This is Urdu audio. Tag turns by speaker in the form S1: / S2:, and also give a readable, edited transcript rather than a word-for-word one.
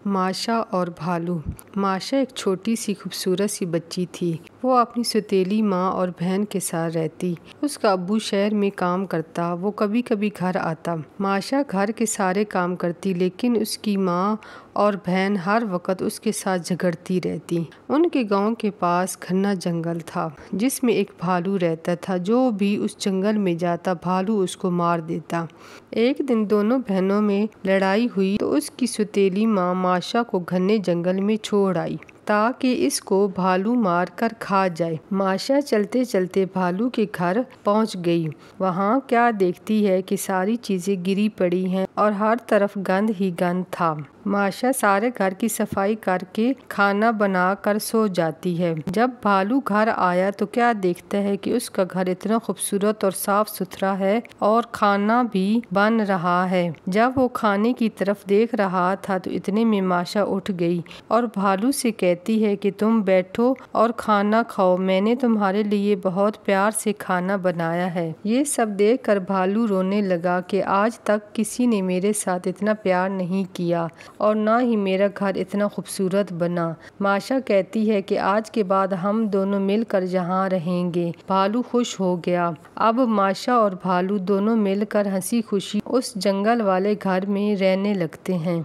S1: ماشا اور بھالو۔ ماشا ایک چھوٹی سی خوبصورت سی بچی تھی۔ وہ اپنی سوتیلی ماں اور بہن کے ساتھ رہتی۔ اس کا ابو شہر میں کام کرتا، وہ کبھی کبھی گھر آتا۔ ماشا گھر کے سارے کام کرتی، لیکن اس کی ماں اور بہن ہر وقت اس کے ساتھ جھگڑتی رہتی۔ ان کے گاؤں کے پاس گھنا جنگل تھا جس میں ایک بھالو رہتا تھا۔ جو بھی اس جنگل میں جاتا بھالو اس کو مار دیتا۔ ایک دن دونوں بہنوں میں لڑائی ہوئی تو اس کی سوتیلی ماں ماشا کو گھنے جنگل میں چھوڑ آئی تاکہ اس کو بھالو مار کر کھا جائے۔ ماشا چلتے چلتے بھالو کے گھر پہنچ گئی۔ وہاں کیا دیکھتی ہے کہ ساری چیزیں گری پڑی ہیں اور ہر طرف گند ہی گند تھا۔ ماشا سارے گھر کی صفائی کر کے کھانا بنا کر سو جاتی ہے۔ جب بھالو گھر آیا تو کیا دیکھتا ہے کہ اس کا گھر اتنا خوبصورت اور صاف ستھرا ہے اور کھانا بھی بن رہا ہے۔ جب وہ کھانے کی طرف دیکھ رہا تھا تو اتنے میں ماشا اٹھ گئی اور بھالو سے کہتی ہے کہ تم بیٹھو اور کھانا کھاؤ، میں نے تمہارے لیے بہت پیار سے کھانا بنایا ہے۔ یہ سب دیکھ کر بھالو رونے لگا کہ آج تک کسی نے میرے ساتھ اتنا پیار نہیں کیا اور نہ ہی میرا گھر اتنا خوبصورت بنا۔ ماشا کہتی ہے کہ آج کے بعد ہم دونوں مل کر یہاں رہیں گے۔ بھالو خوش ہو گیا۔ اب ماشا اور بھالو دونوں مل کر ہنسی خوشی اس جنگل والے گھر میں رہنے لگتے ہیں۔